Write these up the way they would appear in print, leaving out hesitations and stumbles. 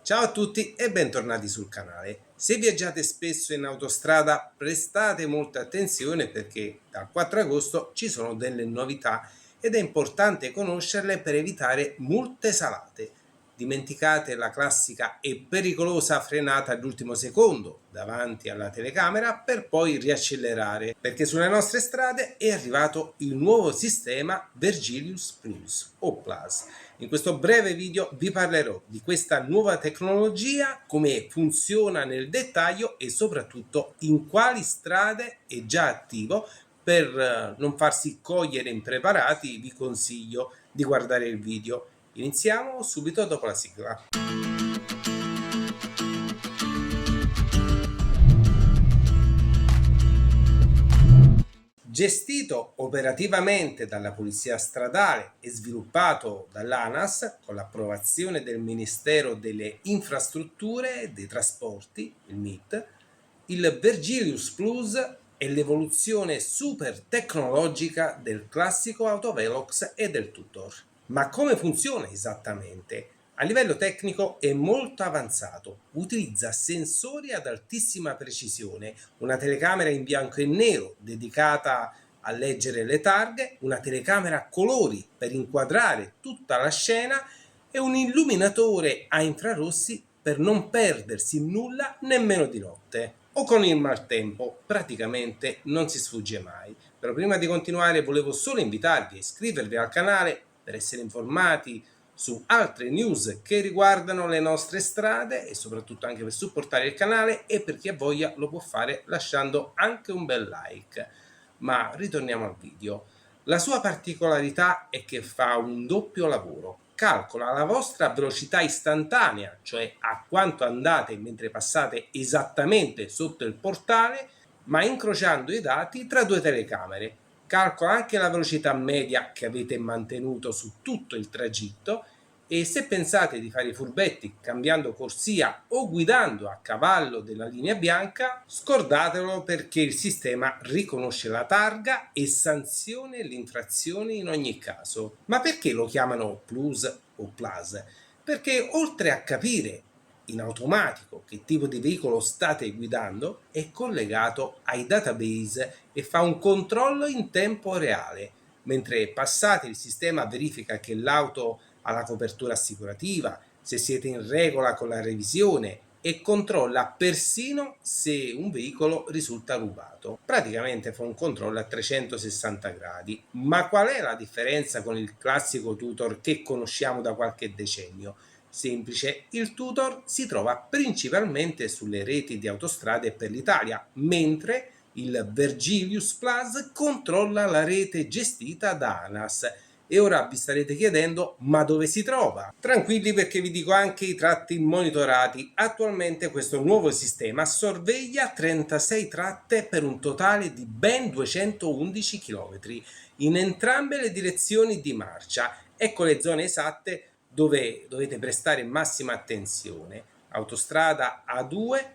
Ciao a tutti e bentornati sul canale. Se viaggiate spesso in autostrada prestate molta attenzione perché dal 4 agosto ci sono delle novità ed è importante conoscerle per evitare multe salate. Dimenticate la classica e pericolosa frenata all'ultimo secondo davanti alla telecamera per poi riaccelerare, perché sulle nostre strade è arrivato il nuovo sistema Vergilius Plus o Plus. In questo breve video vi parlerò di questa nuova tecnologia, come funziona nel dettaglio e soprattutto in quali strade è già attivo. Per non farsi cogliere impreparati vi consiglio di guardare il video. Iniziamo subito dopo la sigla. Gestito operativamente dalla Polizia Stradale e sviluppato dall'ANAS con l'approvazione del Ministero delle Infrastrutture e dei Trasporti, il MIT, il Vergilius Plus è l'evoluzione super tecnologica del classico Autovelox e del Tutor. Ma come funziona esattamente? A livello tecnico è molto avanzato, utilizza sensori ad altissima precisione, una telecamera in bianco e nero dedicata a leggere le targhe, una telecamera a colori per inquadrare tutta la scena e un illuminatore a infrarossi per non perdersi nulla nemmeno di notte o con il maltempo, praticamente non si sfugge mai. Però prima di continuare volevo solo invitarvi a iscrivervi al canale per essere informati su altre news che riguardano le nostre strade e soprattutto anche per supportare il canale, e per chi ha voglia lo può fare lasciando anche un bel like. Ma ritorniamo al video. La sua particolarità è che fa un doppio lavoro. Calcola la vostra velocità istantanea, cioè a quanto andate mentre passate esattamente sotto il portale, ma incrociando i dati tra due telecamere. Calcola anche la velocità media che avete mantenuto su tutto il tragitto, e se pensate di fare i furbetti cambiando corsia o guidando a cavallo della linea bianca, scordatelo, perché il sistema riconosce la targa e sanziona l'infrazione in ogni caso. Ma perché lo chiamano Plus o Plus? Perché oltre a capire in automatico che tipo di veicolo state guidando, è collegato ai database e fa un controllo in tempo reale. Mentre passate, il sistema verifica che l'auto ha la copertura assicurativa, se siete in regola con la revisione e controlla persino se un veicolo risulta rubato. Praticamente fa un controllo a 360 gradi. Ma qual è la differenza con il classico Tutor che conosciamo da qualche decennio? Semplice, il Tutor si trova principalmente sulle reti di autostrade per l'Italia, mentre il Vergilius Plus controlla la rete gestita da ANAS. E ora vi starete chiedendo: ma dove si trova? Tranquilli, perché vi dico anche i tratti monitorati. Attualmente questo nuovo sistema sorveglia 36 tratte per un totale di ben 211 km in entrambe le direzioni di marcia. Ecco le zone esatte dove dovete prestare massima attenzione. Autostrada A2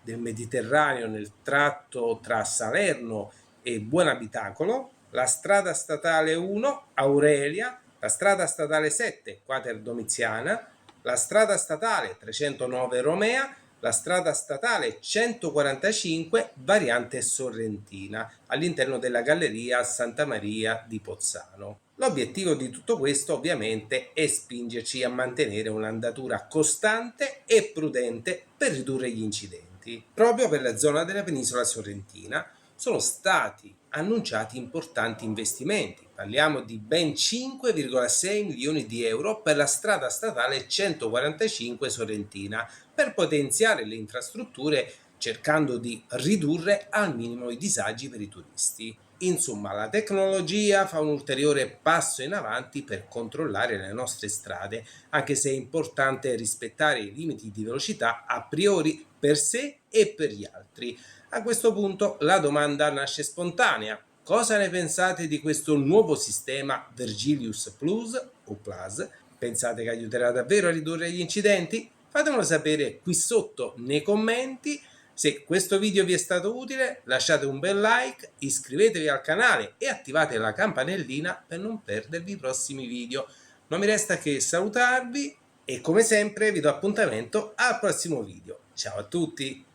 del Mediterraneo nel tratto tra Salerno e Buonabitacolo, la strada statale 1 Aurelia, la strada statale 7 Quater Domiziana, la strada statale 309 Romea, la strada statale 145 variante Sorrentina all'interno della galleria Santa Maria di Pozzano. L'obiettivo di tutto questo ovviamente è spingerci a mantenere un'andatura costante e prudente per ridurre gli incidenti. Proprio per la zona della penisola sorrentina sono stati annunciati importanti investimenti. Parliamo di ben 5,6 milioni di euro per la strada statale 145 Sorrentina, per potenziare le infrastrutture, cercando di ridurre al minimo i disagi per i turisti. Insomma, la tecnologia fa un ulteriore passo in avanti per controllare le nostre strade, anche se è importante rispettare i limiti di velocità a priori per sé e per gli altri. A questo punto la domanda nasce spontanea: cosa ne pensate di questo nuovo sistema Vergilius Plus o Plus? Pensate che aiuterà davvero a ridurre gli incidenti? Fatemelo sapere qui sotto nei commenti. Se questo video vi è stato utile, lasciate un bel like, iscrivetevi al canale e attivate la campanellina per non perdervi i prossimi video. Non mi resta che salutarvi E come sempre vi do appuntamento al prossimo video. Ciao a tutti!